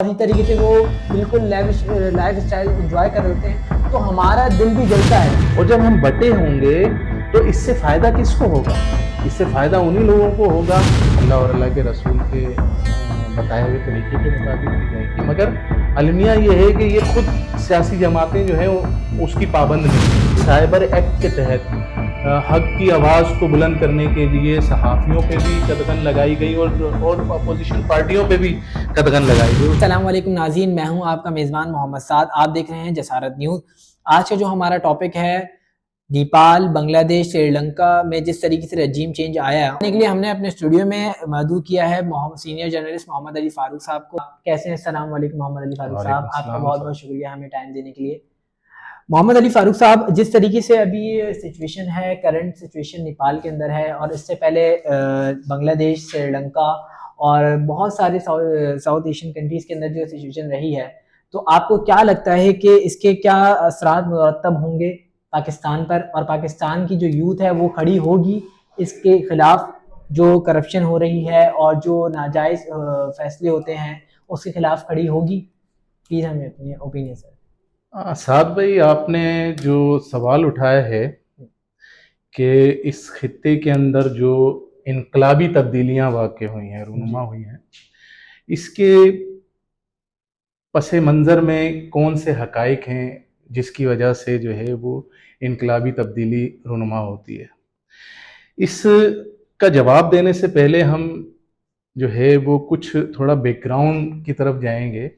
اسی طریقے سے وہ بالکل لائف اسٹائل انجوائے کر رہے ہوتے ہیں تو ہمارا دل بھی جلتا ہے. اور جب ہم بٹے ہوں گے تو اس سے فائدہ کس کو ہوگا؟ اس سے فائدہ انہی لوگوں کو ہوگا اللہ اور اللہ کے رسول کے بتائے ہوئے طریقے کے مطابق کی جائے گی. مگر المیہ یہ ہے کہ یہ خود سیاسی جماعتیں جو ہیں اس کی پابند نہیں. سائبر ایکٹ کے تحت حق کی آواز کو بلند کرنے کے لیے صحافیوں پہ بھی قدغن لگائی گئی اور اپوزیشن پارٹیوں پہ بھی قدغن لگائی گئی. السلام علیکم ناظرین، میں ہوں آپ کا میزبان محمد سعد. آپ دیکھ رہے ہیں جسارت نیوز. آج کا جو ہمارا ٹاپک ہے نیپال، بنگلہ دیش، سری لنکا میں جس طریقے سے رجیم چینج آیا ہے کے لیے ہم نے اپنے اسٹوڈیو میں مدعو کیا ہے سینئر جرنلسٹ محمد علی فاروق صاحب کو. کیسے ہیں؟ السلام علیکم محمد علی فاروق صاحب، آپ کا بہت بہت شکریہ ہمیں ٹائم دینے کے لیے. محمد علی فاروق صاحب، جس طریقے سے ابھی سچویشن ہے، کرنٹ سچویشن نیپال کے اندر ہے اور اس سے پہلے بنگلہ دیش، سری لنکا اور بہت سارے ساؤتھ ایشین کنٹریز کے اندر جو سچویشن رہی ہے، تو آپ کو کیا لگتا ہے کہ اس کے کیا اثرات مرتب ہوں گے پاکستان پر، اور پاکستان کی جو یوتھ ہے وہ کھڑی ہوگی اس کے خلاف جو کرپشن ہو رہی ہے اور جو ناجائز فیصلے ہوتے ہیں اس کے خلاف کھڑی ہوگی؟ پلیز ہمیں اپنی اوپینین سر. سعد بھائی، آپ نے جو سوال اٹھایا ہے کہ اس خطے کے اندر جو انقلابی تبدیلیاں واقع ہوئی ہیں، رونما ہوئی ہیں، اس کے پس منظر میں کون سے حقائق ہیں جس کی وجہ سے جو ہے وہ انقلابی تبدیلی رونما ہوتی ہے. اس کا جواب دینے سے پہلے ہم جو ہے وہ کچھ تھوڑا بیک گراؤنڈ کی طرف جائیں گے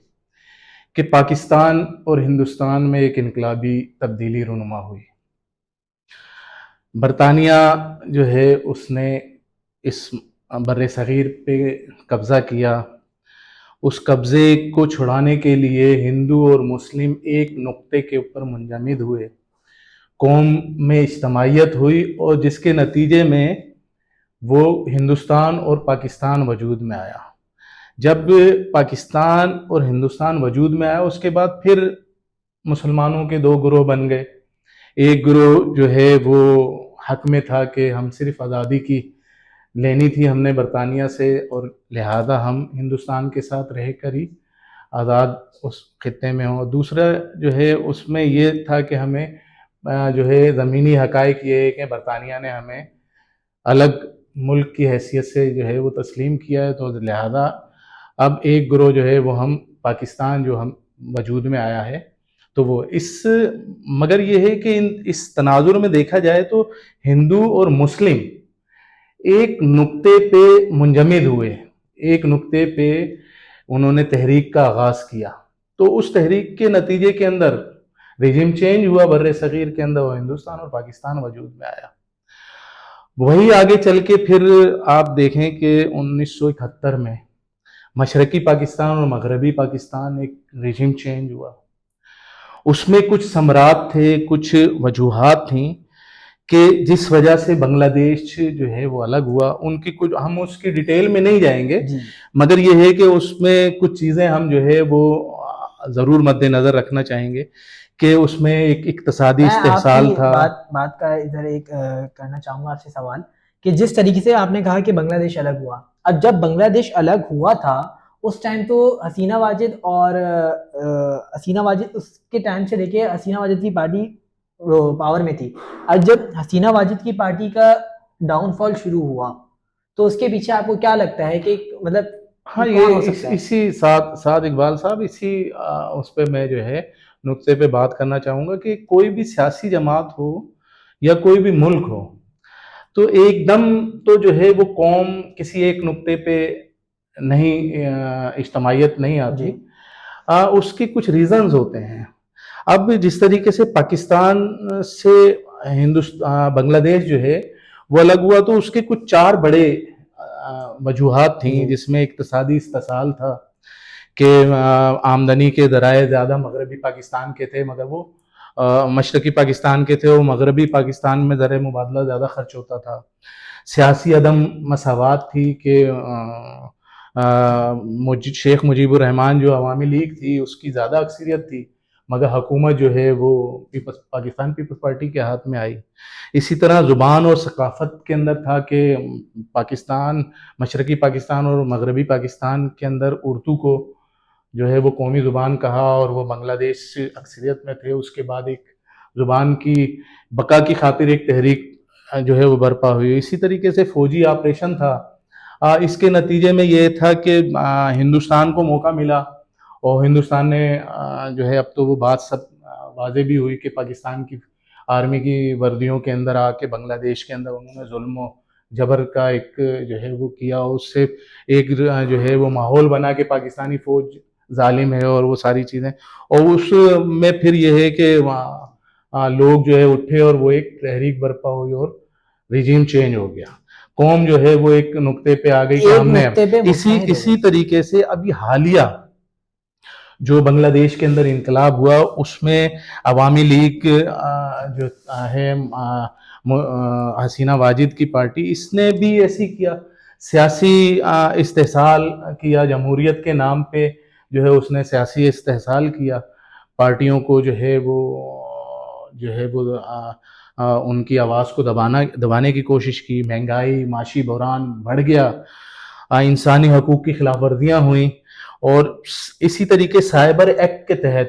کہ پاکستان اور ہندوستان میں ایک انقلابی تبدیلی رونما ہوئی. برطانیہ جو ہے اس نے اس بر صغیر پہ قبضہ کیا. اس قبضے کو چھڑانے کے لیے ہندو اور مسلم ایک نقطے کے اوپر منجمد ہوئے، قوم میں اجتماعیت ہوئی اور جس کے نتیجے میں وہ ہندوستان اور پاکستان وجود میں آیا. جب پاکستان اور ہندوستان وجود میں آیا اس کے بعد پھر مسلمانوں کے دو گروہ بن گئے. ایک گروہ جو ہے وہ حق میں تھا کہ ہم صرف آزادی کی لینی تھی ہم نے برطانیہ سے، اور لہذا ہم ہندوستان کے ساتھ رہ کر ہی آزاد اس خطے میں ہوں. دوسرا جو ہے اس میں یہ تھا کہ ہمیں جو ہے زمینی حقائق یہ ہے کہ برطانیہ نے ہمیں الگ ملک کی حیثیت سے جو ہے وہ تسلیم کیا ہے، تو لہذا اب ایک گروہ جو ہے وہ ہم پاکستان جو ہم وجود میں آیا ہے تو وہ مگر یہ ہے کہ اس تناظر میں دیکھا جائے تو ہندو اور مسلم ایک نقطے پہ منجمد ہوئے، ایک نقطے پہ انہوں نے تحریک کا آغاز کیا. تو اس تحریک کے نتیجے کے اندر ریجیم چینج ہوا بر صغیر کے اندر، وہ ہندوستان اور پاکستان وجود میں آیا. وہی آگے چل کے پھر آپ دیکھیں کہ 1971 میں مشرقی پاکستان اور مغربی پاکستان ایک ریجیم چینج ہوا. اس میں کچھ ثمرات تھے، کچھ وجوہات تھیں کہ جس وجہ سے بنگلہ دیش جو ہے وہ الگ ہوا. ان کی کچھ ہم اس کی ڈیٹیل میں نہیں جائیں گے، مگر یہ ہے کہ اس میں کچھ چیزیں ہم جو ہے وہ ضرور مد نظر رکھنا چاہیں گے کہ اس میں ایک اقتصادی استحصال تھا. بات کا ادھر ایک کرنا چاہوں گا آپ سے سوال کہ جس طریقے سے آپ نے کہا کہ بنگلہ دیش الگ ہوا، اب جب بنگلہ دیش الگ ہوا تھا اس ٹائم تو حسینہ واجد اس کے ٹائم سے لے کے حسینہ واجد کی پارٹی پاور میں تھی. اب جب حسینہ واجد کی پارٹی کا ڈاؤن فال شروع ہوا تو اس کے پیچھے آپ کو کیا لگتا ہے کہ مطلب ہاں یہ اسی ساتھ اقبال صاحب اسی اس پہ میں جو ہے نقطے پہ بات کرنا چاہوں گا کہ کوئی بھی سیاسی جماعت ہو یا کوئی بھی ملک ہو تو ایک دم تو جو ہے وہ قوم کسی ایک نقطے پہ نہیں اجتماعیت نہیں آتی. اس کے کچھ ریزنز ہوتے ہیں. اب جس طریقے سے پاکستان سے بنگلہ دیش جو ہے وہ الگ ہوا تو اس کے کچھ 4 بڑے وجوہات تھیں، جس میں اقتصادی استحصال تھا کہ آمدنی کے ذرائع زیادہ مغربی پاکستان کے تھے مگر وہ مشرقی پاکستان کے تھے، وہ مغربی پاکستان میں زر مبادلہ زیادہ خرچ ہوتا تھا. سیاسی عدم مساوات تھی کہ شیخ مجیب الرحمان جو عوامی لیگ تھی اس کی زیادہ اکثریت تھی مگر حکومت جو ہے وہ پاکستان پیپلز پارٹی کے ہاتھ میں آئی. اسی طرح زبان اور ثقافت کے اندر تھا کہ پاکستان مشرقی پاکستان اور مغربی پاکستان کے اندر اردو کو جو ہے وہ قومی زبان کہا، اور وہ بنگلہ دیش سے اکثریت میں تھے. اس کے بعد ایک زبان کی بقا کی خاطر ایک تحریک جو ہے وہ برپا ہوئی. اسی طریقے سے فوجی آپریشن تھا. اس کے نتیجے میں یہ تھا کہ ہندوستان کو موقع ملا، اور ہندوستان نے جو ہے، اب تو وہ بات سب واضح بھی ہوئی کہ پاکستان کی آرمی کی وردیوں کے اندر آ کے بنگلہ دیش کے اندر انہوں نے ظلم و جبر کا ایک جو ہے وہ کیا. اس سے ایک جو ہے وہ ماحول بنا کہ پاکستانی فوج ظالم ہے اور وہ ساری چیزیں. اور اس میں پھر یہ ہے کہ لوگ جو ہے اٹھے اور وہ ایک تحریک برپا ہوئی اور ریجیم چینج ہو گیا. قوم جو ہے وہ ایک نقطے پہ آ گئی کہ ایک ہم نے نقطے پہ متحد ہو اسی گئی. طریقے سے ابھی حالیہ جو بنگلہ دیش کے اندر انقلاب ہوا، اس میں عوامی لیگ جو ہے حسینہ واجد کی پارٹی، اس نے بھی ایسی کیا، سیاسی استحصال کیا. جمہوریت کے نام پہ جو ہے اس نے سیاسی استحصال کیا. پارٹیوں کو جو ہے وہ ان کی آواز کو دبانے کی کوشش کی. مہنگائی، معاشی بحران بڑھ گیا، انسانی حقوق کی خلاف ورزیاں ہوئیں. اور اسی طریقے سائبر ایکٹ کے تحت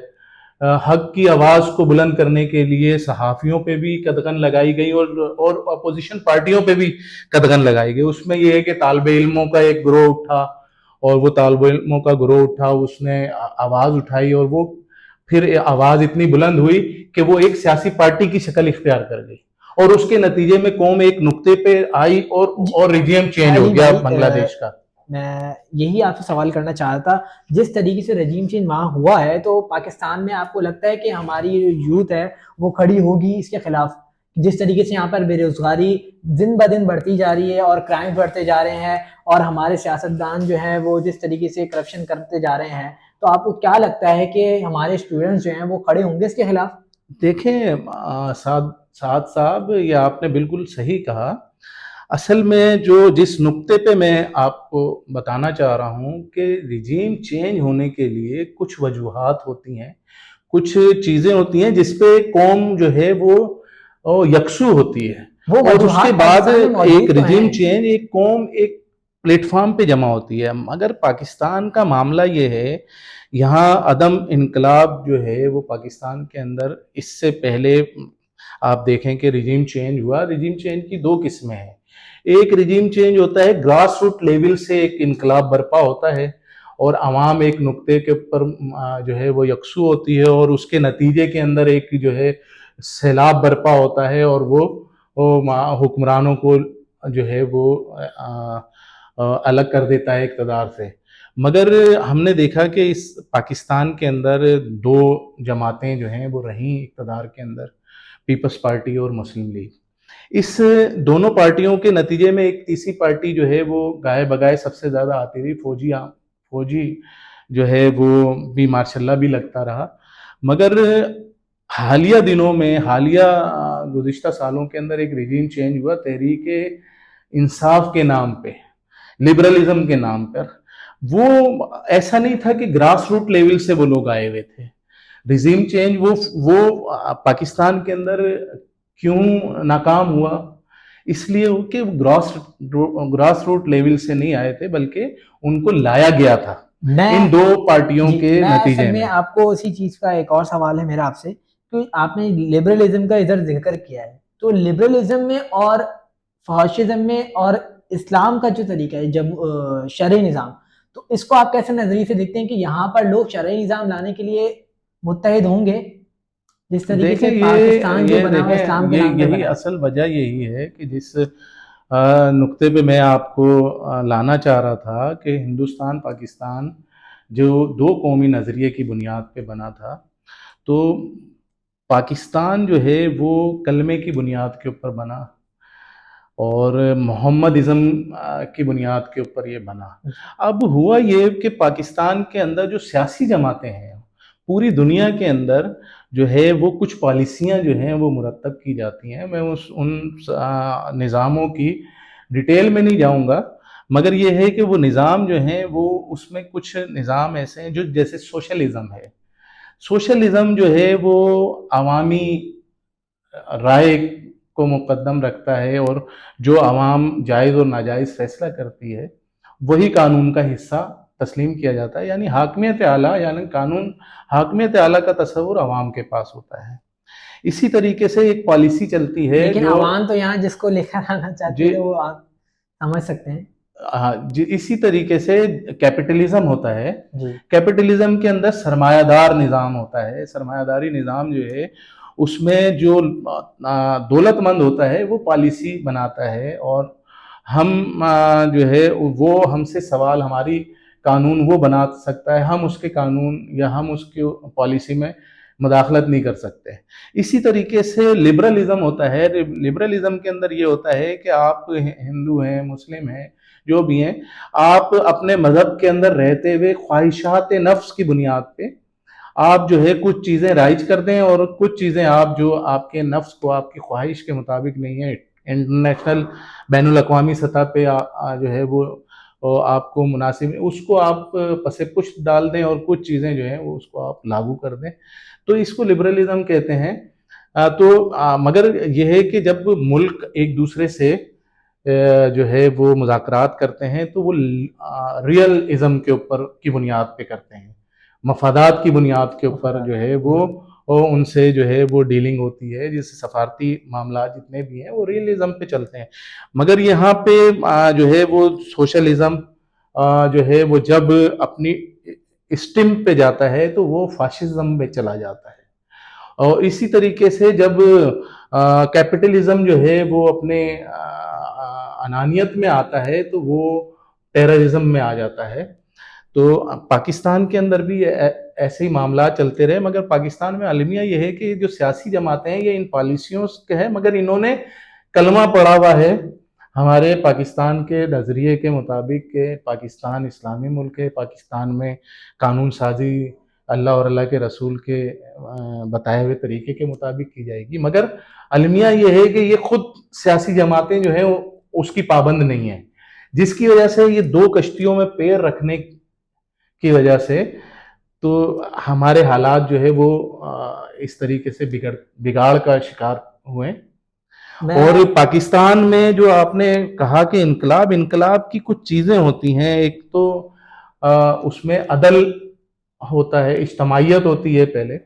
حق کی آواز کو بلند کرنے کے لیے صحافیوں پہ بھی قدغن لگائی گئی، اور اپوزیشن پارٹیوں پہ بھی قدغن لگائی گئی. اس میں یہ ہے کہ طالب علموں کا ایک گروہ اٹھا، اور وہ طالب علموں کا گروہ اٹھا، اس نے آواز اٹھائی، اور وہ پھر آواز اتنی بلند ہوئی کہ وہ ایک سیاسی پارٹی کی شکل اختیار کر گئی، اور اس کے نتیجے میں قوم ایک نقطے پہ آئی اور ریجیم چینج ہو علی گیا بھائی، بنگلہ دیش کا. میں یہی آپ سے سوال کرنا چاہ رہا تھا. جس طریقے سے رجیم چینج وہاں ہوا ہے، تو پاکستان میں آپ کو لگتا ہے کہ ہماری یوتھ ہے وہ کھڑی ہوگی اس کے خلاف؟ جس طریقے سے یہاں پر بے روزگاری دن بہ دن بڑھتی جا رہی ہے اور کرائم بڑھتے جا رہے ہیں، اور ہمارے سیاستدان جو ہیں وہ جس طریقے سے کرپشن کرتے جا رہے ہیں، تو آپ کو کیا لگتا ہے کہ ہمارے اسٹوڈنٹس جو ہیں وہ کھڑے ہوں گے اس کے خلاف؟ دیکھیں سعد صاحب، یہ آپ نے بالکل صحیح کہا. اصل میں جس نقطے پہ میں آپ کو بتانا چاہ رہا ہوں کہ رجیم چینج ہونے کے لیے کچھ وجوہات ہوتی ہیں، کچھ چیزیں ہوتی ہیں جس پہ قوم جو ہے وہ یکسو ہوتی ہے. وہ اور اس کے وجوہات بعد پاکستان میں ایک موجود تو رجیم ہیں. چینج، ایک قوم ایک پلیٹ فارم پہ جمع ہوتی ہے. مگر پاکستان کا معاملہ یہ ہے، یہاں عدم انقلاب جو ہے وہ پاکستان کے اندر اس سے پہلے آپ دیکھیں کہ رجیم چینج ہوا. رجیم چینج کی دو قسمیں ہیں. ایک رجیم چینج ہوتا ہے گراس روٹ لیول سے ایک انقلاب برپا ہوتا ہے، اور عوام ایک نقطے کے اوپر جو ہے وہ یکسو ہوتی ہے، اور اس کے نتیجے کے اندر ایک جو ہے سیلاب برپا ہوتا ہے، اور وہ حکمرانوں کو جو ہے وہ الگ کر دیتا ہے اقتدار سے. مگر ہم نے دیکھا کہ اس پاکستان کے اندر دو جماعتیں جو ہیں وہ رہیں اقتدار کے اندر، پیپلز پارٹی اور مسلم لیگ. اس دونوں پارٹیوں کے نتیجے میں ایک تیسری پارٹی جو ہے وہ گائے بگائے سب سے زیادہ آتی رہی، فوجی جو ہے وہ بھی ماشاء اللہ بھی لگتا رہا. مگر حالیہ دنوں میں، حالیہ گزشتہ سالوں کے اندر ایک رجیم چینج ہوا تحریک انصاف کے نام پہ، لبرلزم کے نام پر. وہ ایسا نہیں تھا کہ گراس روٹ لیول سے وہ لوگ آئے ہوئے تھے. رجیم چینج وہ پاکستان کے اندر کیوں ناکام ہوا؟ اس لیے کہ گراس روٹ لیول سے نہیں آئے تھے، بلکہ ان کو لایا گیا تھا ان دو پارٹیوں کے میں اصل نتیجے میں میں. آپ کو اسی چیز کا ایک اور سوال ہے میرا آپ سے، کہ آپ نے لبرلزم کا ادھر ذکر کیا ہے، تو لبرلزم میں اور فاشزم میں اور اسلام کا جو طریقہ ہے شرعی نظام، تو اس کو آپ کیسے نظریے سے دیکھتے ہیں کہ یہاں پر لوگ شرعی نظام لانے کے لیے متحد ہوں گے، جس طریقے سے دیکھیں پاکستان جو بنا ہوا اسلام کے نام پہ یہی بنا ہے؟ اصل وجہ یہی ہے کہ جس نقطے پہ میں آپ کو لانا چاہ رہا تھا کہ ہندوستان پاکستان جو دو قومی نظریے کی بنیاد پہ بنا تھا، تو پاکستان جو ہے وہ کلمے کی بنیاد کے اوپر بنا، اور محمد ازم کی بنیاد کے اوپر یہ بنا. اب ہوا یہ کہ پاکستان کے اندر جو سیاسی جماعتیں ہیں، پوری دنیا کے اندر جو ہے وہ کچھ پالیسیاں جو ہیں وہ مرتب کی جاتی ہیں. میں ان نظاموں کی ڈیٹیل میں نہیں جاؤں گا، مگر یہ ہے کہ وہ نظام جو ہیں وہ اس میں کچھ نظام ایسے ہیں جو جیسے سوشلزم ہے. سوشلزم جو ہے وہ عوامی رائے کو مقدم رکھتا ہے، اور جو عوام جائز اور ناجائز فیصلہ کرتی ہے وہی قانون کا حصہ تسلیم کیا جاتا ہے، یعنی حاکمیت اعلیٰ، یعنی قانون حاکمیت اعلیٰ کا تصور عوام کے پاس ہوتا ہے۔ اسی طریقے سے ایک پالیسی چلتی ہے لیکن جو عوام تو یہاں جس کو لے کر آنا چاہتی جی ہے وہ آپ سمجھ سکتے ہیں۔ جی اسی طریقے سے کیپٹلزم ہوتا ہے، جی کیپٹلزم کے اندر سرمایہ دار نظام ہوتا ہے، سرمایہ داری نظام جو ہے اس میں جو دولت مند ہوتا ہے وہ پالیسی بناتا ہے، اور ہم جو ہے وہ ہم سے سوال، ہماری قانون وہ بنا سکتا ہے، ہم اس کے قانون یا ہم اس کے پالیسی میں مداخلت نہیں کر سکتے۔ اسی طریقے سے لبرلزم ہوتا ہے، لبرلزم کے اندر یہ ہوتا ہے کہ آپ ہندو ہیں، مسلم ہیں، جو بھی ہیں، آپ اپنے مذہب کے اندر رہتے ہوئے خواہشات نفس کی بنیاد پہ آپ جو ہے کچھ چیزیں رائج کر دیں، اور کچھ چیزیں آپ جو آپ کے نفس کو، آپ کی خواہش کے مطابق نہیں ہے، انٹرنیشنل بین الاقوامی سطح پہ جو ہے وہ آپ کو مناسب ہے، اس کو آپ پس پشت ڈال دیں، اور کچھ چیزیں جو ہیں وہ اس کو آپ لاگو کر دیں، تو اس کو لبرلزم کہتے ہیں۔ تو مگر یہ ہے کہ جب ملک ایک دوسرے سے جو ہے وہ مذاکرات کرتے ہیں تو وہ ریئل ازم کے اوپر کی بنیاد پہ کرتے ہیں، مفادات کی بنیاد کے اوپر جو ہے وہ ان سے جو ہے وہ ڈیلنگ ہوتی ہے، جیسے سفارتی معاملات جتنے بھی ہیں وہ ریئلزم پہ چلتے ہیں۔ مگر یہاں پہ جو ہے وہ سوشلزم جو ہے وہ جب اپنی اسٹم پہ جاتا ہے تو وہ فاشزم میں چلا جاتا ہے، اور اسی طریقے سے جب کیپٹلزم جو ہے وہ اپنے انانیت میں آتا ہے تو وہ ٹیررزم میں آ جاتا ہے۔ تو پاکستان کے اندر بھی ایسے ہی معاملات چلتے رہے، مگر پاکستان میں المیہ یہ ہے کہ جو سیاسی جماعتیں ہیں یہ ان پالیسیوں کے ہیں، مگر انہوں نے کلمہ پڑھا ہوا ہے ہمارے پاکستان کے نظریے کے مطابق کہ پاکستان اسلامی ملک ہے، پاکستان میں قانون سازی اللہ اور اللہ کے رسول کے بتائے ہوئے طریقے کے مطابق کی جائے گی، مگر المیہ یہ ہے کہ یہ خود سیاسی جماعتیں جو ہیں اس کی پابند نہیں ہیں، جس کی وجہ سے یہ دو کشتیوں میں پیر رکھنے کی وجہ سے تو ہمارے حالات جو ہے وہ اس طریقے سے بگاڑ کا شکار ہوئے۔ اور پاکستان میں جو آپ نے کہا کہ انقلاب کی کچھ چیزیں ہوتی ہیں، ایک تو اس میں عدل ہوتا ہے، اجتماعیت ہوتی ہے، پہلے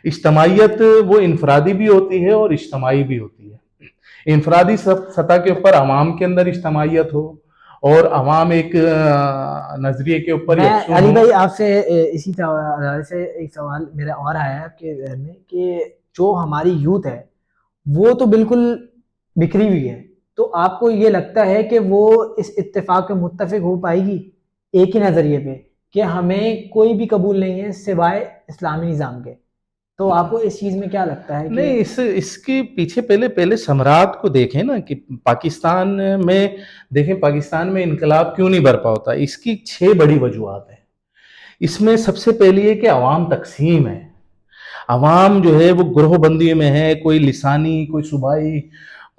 اجتماعیت وہ انفرادی بھی ہوتی ہے اور اجتماعی بھی ہوتی ہے۔ انفرادی سطح کے اوپر عوام کے اندر اجتماعیت ہو، اور عوام ایک نظریے کے اوپر یکسو علی ہوں۔ بھائی آپ سے اسی طرح سے ایک سوال میرا اور آیا ہے آپ کے ذہن میں کہ جو ہماری یوتھ ہے وہ تو بالکل بکھری ہوئی ہے، تو آپ کو یہ لگتا ہے کہ وہ اس اتفاق پہ متفق ہو پائے گی ایک ہی نظریے پہ کہ ہمیں کوئی بھی قبول نہیں ہے سوائے اسلامی نظام کے؟ تو آپ کو اس چیز میں کیا لگتا ہے کہ نہیں، اس کے پیچھے پہلے ثمرات کو دیکھیں نا، کہ پاکستان میں دیکھیں پاکستان میں انقلاب کیوں نہیں برپا ہوتا۔ اس کی 6 بڑی وجوہات ہیں۔ اس میں سب سے پہلی ہے کہ عوام تقسیم ہے، عوام جو ہے وہ گروہ بندی میں ہے، کوئی لسانی، کوئی صوبائی،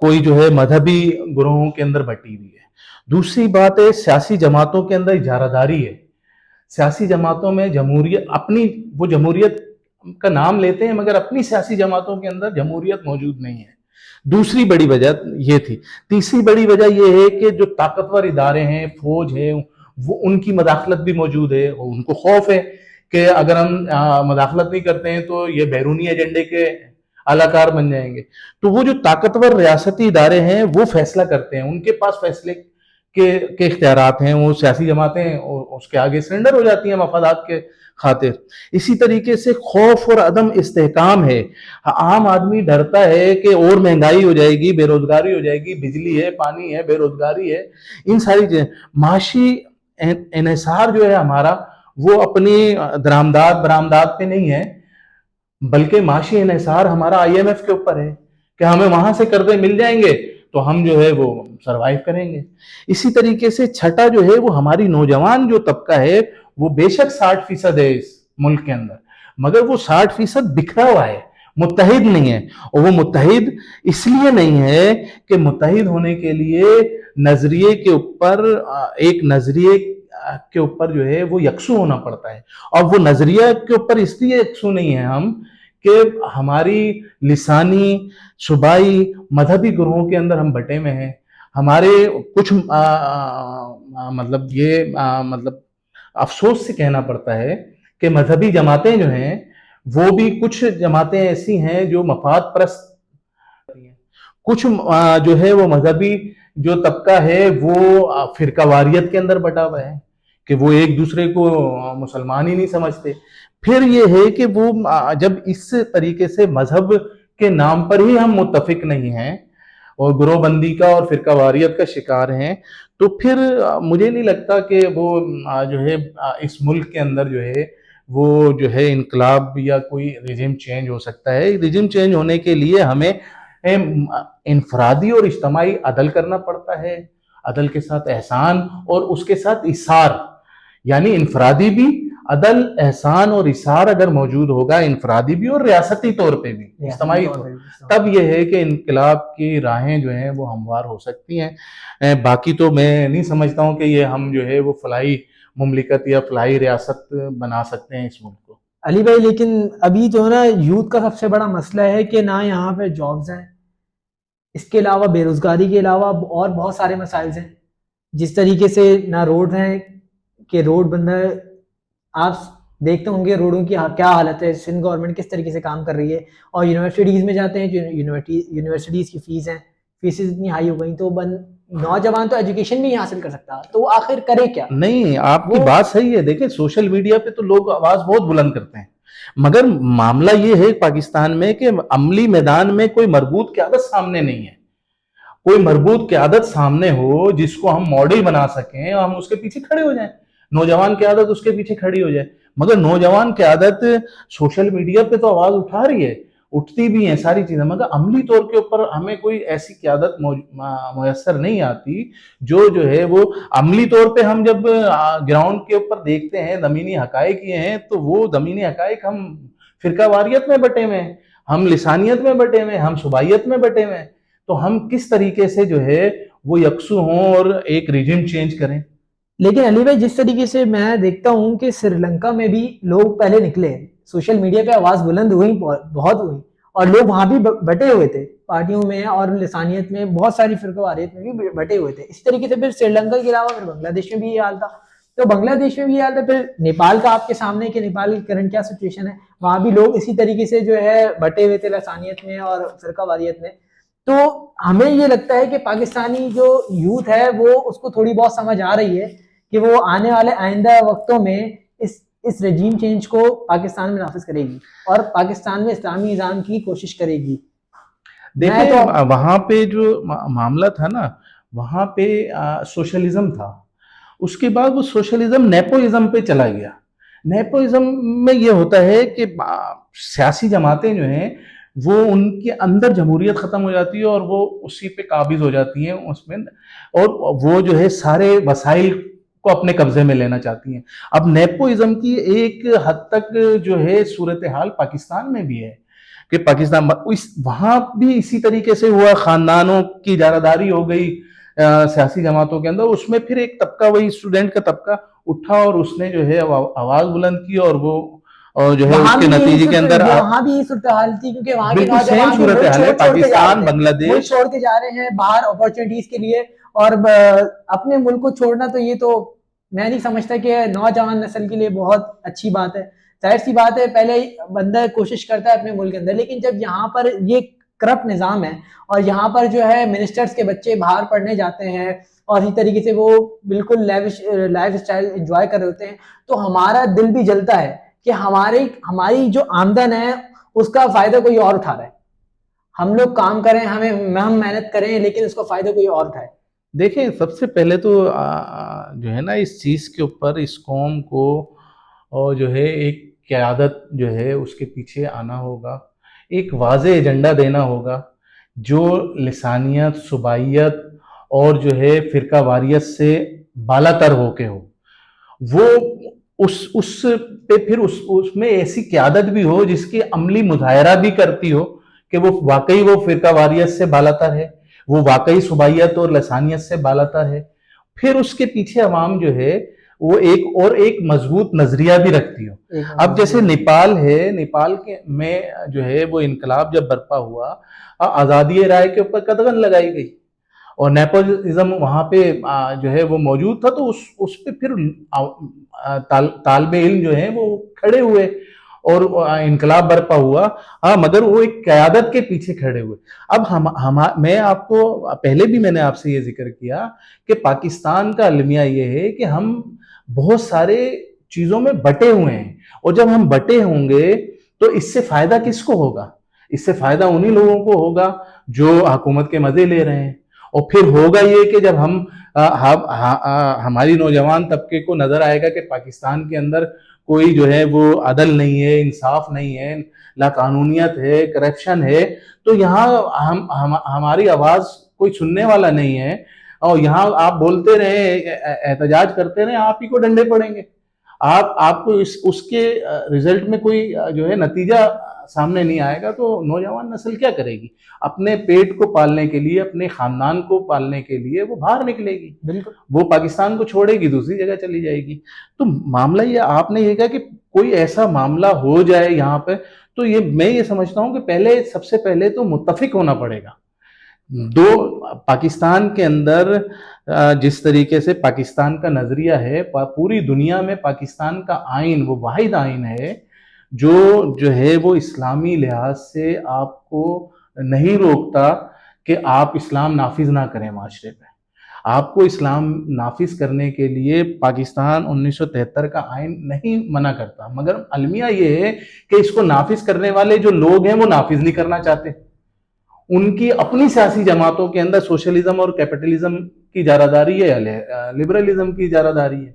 کوئی جو ہے مذہبی گروہوں کے اندر بٹی ہوئی ہے۔ دوسری بات ہے سیاسی جماعتوں کے اندر اجارہ داری ہے، سیاسی جماعتوں میں وہ جمہوریت کا نام لیتے ہیں مگر اپنی سیاسی جماعتوں کے اندر جمہوریت موجود نہیں ہے۔ دوسری بڑی وجہ یہ تھی۔ تیسری بڑی وجہ یہ ہے کہ جو طاقتور ادارے ہیں، فوج ہے، وہ ان کی مداخلت بھی موجود ہے، ان کو خوف ہے کہ اگر ہم مداخلت نہیں کرتے ہیں تو یہ بیرونی ایجنڈے کے اعلی کار بن جائیں گے۔ تو وہ جو طاقتور ریاستی ادارے ہیں وہ فیصلہ کرتے ہیں، ان کے پاس فیصلے کے اختیارات ہیں، وہ سیاسی جماعتیں اس کے آگے سرنڈر ہو جاتی ہیں مفادات کے خاطر۔ اسی طریقے سے خوف اور عدم استحکام ہے، عام آدمی ڈرتا ہے کہ اور مہنگائی ہو جائے گی، بے روزگاری ہو جائے گی، بجلی ہے، پانی ہے، بے روزگاری ہے، ان ساری چیزیں۔ معاشی انحصار جو ہے ہمارا وہ اپنی برآمدات پہ نہیں ہے، بلکہ معاشی انحصار ہمارا IMF کے اوپر ہے کہ ہمیں وہاں سے قرضے مل جائیں گے تو ہم جو ہے وہ سروائیو کریں گے۔ اسی طریقے سے چھٹا جو ہے وہ ہماری نوجوان جو طبقہ ہے وہ بے شک 60% ہے اس ملک کے اندر، مگر وہ 60% بکھرا ہوا ہے، متحد نہیں ہے۔ اور وہ متحد اس لیے نہیں ہے کہ متحد ہونے کے لیے نظریے کے اوپر جو ہے وہ یکسو ہونا پڑتا ہے، اور وہ نظریہ کے اوپر اس لیے یکسو نہیں ہے ہم کہ ہماری لسانی، صوبائی، مذہبی گروہوں کے اندر ہم بٹے میں ہیں۔ ہمارے کچھ افسوس سے کہنا پڑتا ہے کہ مذہبی جماعتیں جو ہیں وہ بھی کچھ جماعتیں ایسی ہیں جو مفاد پرست ہیں، کچھ جو ہے وہ مذہبی جو طبقہ ہے وہ فرقہ واریت کے اندر بٹا ہوا ہے کہ وہ ایک دوسرے کو مسلمان ہی نہیں سمجھتے. پھر یہ ہے کہ وہ جب اس طریقے سے مذہب کے نام پر ہی ہم متفق نہیں ہیں اور گروہ بندی کا اور فرقہ واریت کا شکار ہیں، تو پھر مجھے نہیں لگتا کہ وہ جو ہے اس ملک کے اندر جو ہے وہ جو ہے انقلاب یا کوئی ریجیم چینج ہو سکتا ہے. ریجیم چینج ہونے کے لیے ہمیں انفرادی اور اجتماعی عدل کرنا پڑتا ہے، عدل کے ساتھ احسان اور اس کے ساتھ ایثار، یعنی انفرادی بھی عدل، احسان اور ایثار اگر موجود ہوگا، انفرادی بھی اور ریاستی طور پہ بھی، اجتماعی طور پہ، تب یہ ہے کہ انقلاب کی راہیں جو ہیں وہ ہموار ہو سکتی ہیں. باقی تو میں نہیں سمجھتا ہوں کہ یہ ہم جو ہے وہ فلاحی مملکت یا فلاحی ریاست بنا سکتے ہیں اس ملک کو. علی بھائی لیکن ابھی جو ہے نا یوتھ کا سب سے بڑا مسئلہ ہے کہ نہ یہاں پہ جابز ہیں، اس کے علاوہ بے روزگاری کے علاوہ اور بہت سارے مسائل ہیں. جس طریقے سے نہ روڈ ہیں کہ روڈ بندہ، آپ دیکھتے ہوں گے روڈوں کی کیا حالت ہے، سندھ گورنمنٹ کس طریقے سے کام کر رہی ہے. اور یونیورسٹیز میں جاتے ہیں جو یونیورسٹیز کی فیس ہیں، فیسز اتنی ہائی ہو گئی تو نوجوان تو ایجوکیشن نہیں حاصل کر سکتا، تو وہ آخر کرے کیا؟ نہیں، آپ کی بات صحیح ہے. دیکھیں سوشل میڈیا پہ تو لوگ آواز بہت بلند کرتے ہیں، مگر معاملہ یہ ہے پاکستان میں کہ عملی میدان میں کوئی مربوط قیادت سامنے نہیں ہے. کوئی مربوط قیادت سامنے ہو جس کو ہم ماڈل بنا سکیں اور ہم اس کے پیچھے کھڑے ہو جائیں، نوجوان قیادت اس کے پیچھے کھڑی ہو جائے. مگر نوجوان قیادت سوشل میڈیا پہ تو آواز اٹھا رہی ہے، اٹھتی بھی ہیں ساری چیزیں، مگر عملی طور کے اوپر ہمیں کوئی ایسی قیادت میسر نہیں آتی جو ہے وہ عملی طور پہ ہم جب گراؤنڈ کے اوپر دیکھتے ہیں زمینی حقائق یہ ہیں تو وہ زمینی حقائق ہم فرقہ واریت میں بٹے ہوئے ہیں، ہم لسانیت میں بٹے ہوئے ہیں، ہم صوبائیت میں بٹے ہوئے ہیں. تو ہم کس طریقے سے جو ہے وہ یکسو ہوں اور ایک ریجیم چینج کریں. لیکن علی بھائی جس طریقے سے میں دیکھتا ہوں کہ سری لنکا میں بھی لوگ پہلے نکلے، سوشل میڈیا پہ آواز بلند ہوئی، بہت ہوئی، اور لوگ وہاں بھی بٹے ہوئے تھے پارٹیوں میں اور لسانیت میں، بہت ساری فرقہ واریت میں بھی بٹے ہوئے تھے. اس طریقے سے پھر سری لنکا کے علاوہ پھر بنگلہ دیش میں بھی یہ حال تھا. تو بنگلہ دیش میں بھی یہ حال تھا. پھر نیپال کا آپ کے سامنے کہ نیپال کی کرنٹ کیا سچویشن ہے، وہاں بھی لوگ اسی طریقے سے جو ہے بٹے ہوئے تھے لسانیت میں اور فرقہ واریت میں. تو ہمیں یہ لگتا ہے کہ پاکستانی جو یوتھ ہے وہ اس کو تھوڑی بہت سمجھ آ رہی ہے کہ وہ آنے والے آئندہ وقتوں میں اس رجیم چینج کو پاکستان میں نافذ کرے گی اور پاکستان میں اسلامی نظام کی کوشش کرے گی. دیکھیں وہاں پہ جو معاملہ تھا نا، وہاں پہ سوشلزم تھا، اس کے بعد وہ سوشلزم نیپوازم پہ چلا گیا. نیپوازم میں یہ ہوتا ہے کہ سیاسی جماعتیں جو ہیں وہ ان کے اندر جمہوریت ختم ہو جاتی ہے اور وہ اسی پہ قابض ہو جاتی ہیں اس میں، اور وہ جو ہے سارے وسائل کو اپنے قبضے میں لینا چاہتی ہیں. اب نیپوازم کی ایک حد تک جو ہے صورتحال پاکستان میں بھی ہے کہ پاکستان وہاں بھی اسی طریقے سے ہوا، خاندانوں کی اجارہ ہو گئی سیاسی جماعتوں کے اندر. اس میں پھر ایک طبقہ، وہی اسٹوڈنٹ کا طبقہ اٹھا اور اس نے جو ہے آواز بلند کی، اور وہ جو ہے اس کے نتیجے کے اندر وہاں بھی یہ صورتحال تھی کیونکہ وہاں کے بالکل سیم صورتحال ہے. پاکستان، بنگلہ دیش چھوڑ کے جا رہے ہیں باہر اپارچونیٹیز کے لیے، اور اپنے ملک کو چھوڑنا تو یہ تو میں نہیں سمجھتا کہ نوجوان نسل کے لیے بہت اچھی بات ہے. ظاہر سی بات ہے پہلے بندہ کوشش کرتا ہے اپنے ملک کے اندر، لیکن جب یہاں پر یہ کرپٹ نظام ہے اور یہاں پر جو ہے منسٹرز کے بچے باہر پڑھنے جاتے ہیں اور اسی طریقے سے وہ بالکل لائف اسٹائل انجوائے کر رہے ہوتے ہیں، تو ہمارا دل بھی جلتا ہے کہ ہماری جو آمدن ہے اس کا فائدہ کوئی اور اٹھا رہا ہے. ہم لوگ کام کریں، ہم محنت کریں، لیکن اس کا فائدہ کوئی اور اٹھائے. دیکھیں سب سے پہلے تو جو ہے نا اس چیز کے اوپر اس قوم کو اور جو ہے ایک قیادت جو ہے اس کے پیچھے آنا ہوگا، ایک واضح ایجنڈا دینا ہوگا جو لسانیت، صوبائیت اور جو ہے فرقہ واریت سے بالا تر ہو کے ہو. وہ اس پہ پھر اس میں ایسی قیادت بھی ہو جس کی عملی مظاہرہ بھی کرتی ہو کہ وہ واقعی وہ فرقہ واریت سے بالا تر ہے، وہ واقعی صوبائیت اور لسانیت سے بالا تر ہے. پھر اس کے پیچھے عوام جو ہے وہ ایک مضبوط نظریہ بھی رکھتی ہو. اب جیسے نیپال ہے، نیپال میں جو ہے وہ انقلاب جب برپا ہوا، آزادی رائے کے اوپر قدغن لگائی گئی اور نیپوٹزم وہاں پہ جو ہے وہ موجود تھا، تو اس پہ پھر طالب علم جو ہیں وہ کھڑے ہوئے اور انقلاب برپا ہوا. ہاں، مگر وہ ایک قیادت کے پیچھے کھڑے ہوئے. اب میں آپ کو پہلے بھی میں نے آپ سے یہ ذکر کیا کہ پاکستان کا المیہ یہ ہے کہ ہم بہت سارے چیزوں میں بٹے ہوئے ہیں، اور جب ہم بٹے ہوں گے تو اس سے فائدہ کس کو ہوگا؟ اس سے فائدہ انہی لوگوں کو ہوگا جو حکومت کے مزے لے رہے ہیں. اور پھر ہوگا یہ کہ جب ہماری نوجوان طبقے کو نظر آئے گا کہ پاکستان کے اندر کوئی جو ہے وہ عدل نہیں ہے، انصاف نہیں ہے، لا قانونیت ہے، کرپشن ہے، تو یہاں ہماری آواز کوئی سننے والا نہیں ہے، اور یہاں آپ بولتے رہے، احتجاج کرتے رہے، آپ ہی کو ڈنڈے پڑیں گے. آپ کو اس کے رزلٹ میں کوئی جو ہے نتیجہ سامنے نہیں آئے گا، تو نوجوان نسل کیا کرے گی؟ اپنے پیٹ کو پالنے کے لیے، اپنے خاندان کو پالنے کے لیے وہ باہر نکلے گی. بالکل، وہ پاکستان کو چھوڑے گی، دوسری جگہ چلی جائے گی. تو معاملہ یہ آپ نے یہ کہا کہ کوئی ایسا معاملہ ہو جائے یہاں پہ، تو میں یہ سمجھتا ہوں کہ سب سے پہلے تو متفق ہونا پڑے گا. پاکستان کے اندر جس طریقے سے پاکستان کا نظریہ ہے، پوری دنیا میں پاکستان کا آئین وہ واحد آئین ہے جو ہے وہ اسلامی لحاظ سے آپ کو نہیں روکتا کہ آپ اسلام نافذ نہ کریں معاشرے پہ. آپ کو اسلام نافذ کرنے کے لیے پاکستان 1973 کا آئین نہیں منع کرتا، مگر المیہ یہ ہے کہ اس کو نافذ کرنے والے جو لوگ ہیں وہ نافذ نہیں کرنا چاہتے. ان کی اپنی سیاسی جماعتوں کے اندر سوشلزم اور کیپٹلزم کی اجاراداری ہے، لبرلزم کی اجاراداری ہے،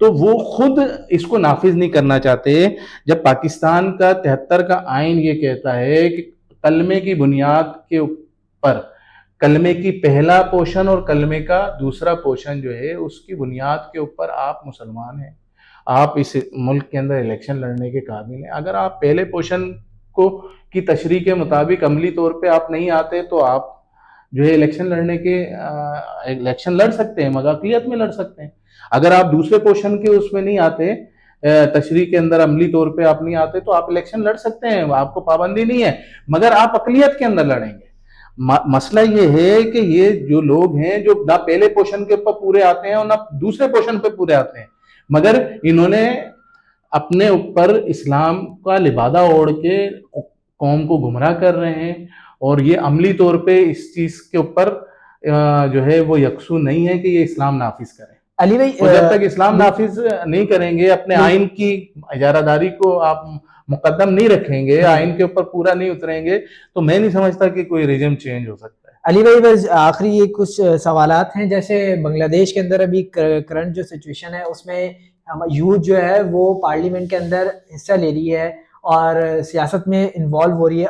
تو وہ خود اس کو نافذ نہیں کرنا چاہتے. جب پاکستان کا 73 کا آئین یہ کہتا ہے کہ کلمے کی بنیاد کے اوپر، کلمے کی پہلا پورشن اور کلمے کا دوسرا پورشن جو ہے اس کی بنیاد کے اوپر آپ مسلمان ہیں، آپ اس ملک کے اندر الیکشن لڑنے کے قابل ہیں. اگر آپ پہلے پورشن کی تشریح کے مطابق عملی طور پہ آپ نہیں آتے تو آپ جو ہے الیکشن لڑ سکتے ہیں، مگر اقلیت میں لڑ سکتے ہیں. اگر آپ دوسرے پورشن کے اس میں نہیں آتے، تشریح کے اندر عملی طور پہ آپ نہیں آتے، تو آپ الیکشن لڑ سکتے ہیں، آپ کو پابندی نہیں ہے، مگر آپ اقلیت کے اندر لڑیں گے. مسئلہ یہ ہے کہ یہ جو لوگ ہیں جو نہ پہلے پورشن کے اوپر پورے آتے ہیں اور نہ دوسرے پورشن پہ پورے آتے ہیں، مگر انہوں نے اپنے اوپر اسلام کا لبادہ اوڑھ کے قوم کو گمراہ کر رہے ہیں، اور یہ عملی طور پہ اس چیز کے اوپر جو ہے وہ یکسو نہیں ہے کہ یہ اسلام نافذ کریں. علی بھائی، جب تک اسلام نافذ نہیں کریں گے، اپنے آئین کی اجارہ داری کو آپ مقدم نہیں رکھیں گے، آئین کے اوپر پورا نہیں اتریں گے، تو میں نہیں سمجھتا کہ کوئی ریجم چینج ہو سکتا ہے. علی بھائی بس آخری یہ کچھ سوالات ہیں. جیسے بنگلہ دیش کے اندر ابھی کرنٹ جو سچویشن ہے اس میں یوتھ جو ہے وہ پارلیمنٹ کے اندر حصہ لے رہی ہے اور سیاست میں انوالو ہو رہی ہے،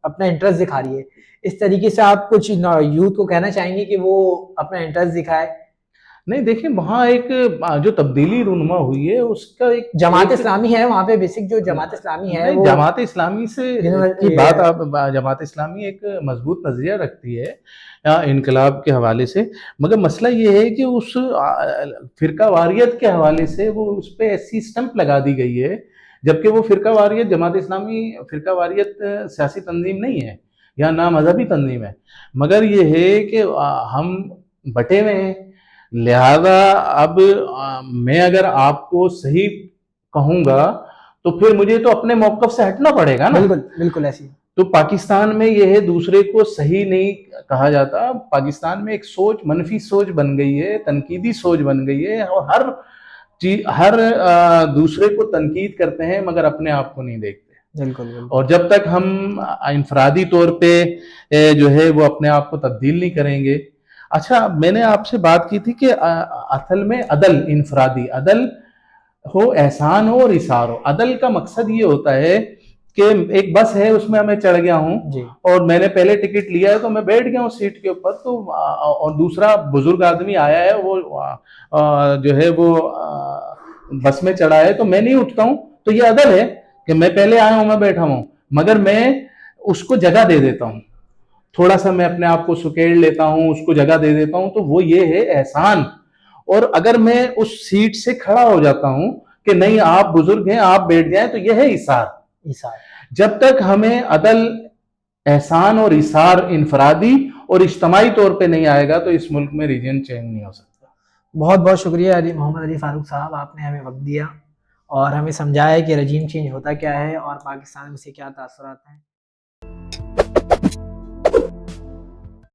اپنا انٹرسٹ دکھا رہی ہے. اس طریقے سے آپ کچھ یوتھ کو کہنا چاہیں گے کہ وہ اپنا انٹرسٹ دکھائے؟ نہیں، دیکھیں وہاں ایک جو تبدیلی رونما ہوئی ہے اس کا ایک جماعت اسلامی ہے وہاں پہ، بیسک جو جماعت اسلامی ہے، جماعت اسلامی سے کی بات، جماعت اسلامی ایک مضبوط نظریہ رکھتی ہے انقلاب کے حوالے سے، مگر مسئلہ یہ ہے کہ اس فرقہ واریت کے حوالے سے وہ اس پہ ایسی سٹمپ لگا دی گئی ہے، جبکہ وہ فرقہ واریت، جماعت اسلامی فرقہ واریت سیاسی تنظیم نہیں ہے یا نہ مذہبی تنظیم ہے، مگر یہ ہے کہ ہم بٹے ہوئے ہیں. لہذا اب میں اگر آپ کو صحیح کہوں گا تو پھر مجھے تو اپنے موقف سے ہٹنا پڑے گا نا. بالکل ایسی. تو پاکستان میں یہ ہے دوسرے کو صحیح نہیں کہا جاتا. پاکستان میں ایک سوچ، منفی سوچ بن گئی ہے، تنقیدی سوچ بن گئی ہے، اور ہر دوسرے کو تنقید کرتے ہیں مگر اپنے آپ کو نہیں دیکھتے. بالکل. اور جب تک ہم انفرادی طور پہ جو ہے وہ اپنے آپ کو تبدیل نہیں کریں گے. اچھا، میں نے آپ سے بات کی تھی کہ اصل میں عدل، انفرادی عدل ہو، احسان ہو اور ایثار ہو. عدل کا مقصد یہ ہوتا ہے کہ ایک بس ہے، اس میں میں چڑھ گیا ہوں اور میں نے پہلے ٹکٹ لیا ہے تو میں بیٹھ گیا ہوں سیٹ کے اوپر، تو اور دوسرا بزرگ آدمی آیا ہے، وہ جو ہے وہ بس میں چڑھا ہے تو میں نہیں اٹھتا ہوں، تو یہ عدل ہے کہ میں پہلے آیا ہوں، میں بیٹھا ہوں، مگر میں اس کو جگہ دے دیتا ہوں، تھوڑا سا میں اپنے آپ کو سکیڑ لیتا ہوں، اس کو جگہ دے دیتا ہوں، تو وہ یہ ہے احسان. اور اگر میں اس سیٹ سے کھڑا ہو جاتا ہوں کہ نہیں آپ بزرگ ہیں، آپ بیٹھ جائیں، تو یہ ہے ایثار. جب تک ہمیں عدل، احسان اور ایثار انفرادی اور اجتماعی طور پہ نہیں آئے گا تو اس ملک میں ریجن چینج نہیں ہو سکتا. بہت بہت شکریہ محمد علی فاروق صاحب، آپ نے ہمیں وقت دیا اور ہمیں سمجھایا کہ رجیم چینج ہوتا کیا ہے اور پاکستان میں سے کیا تاثرات ہیں.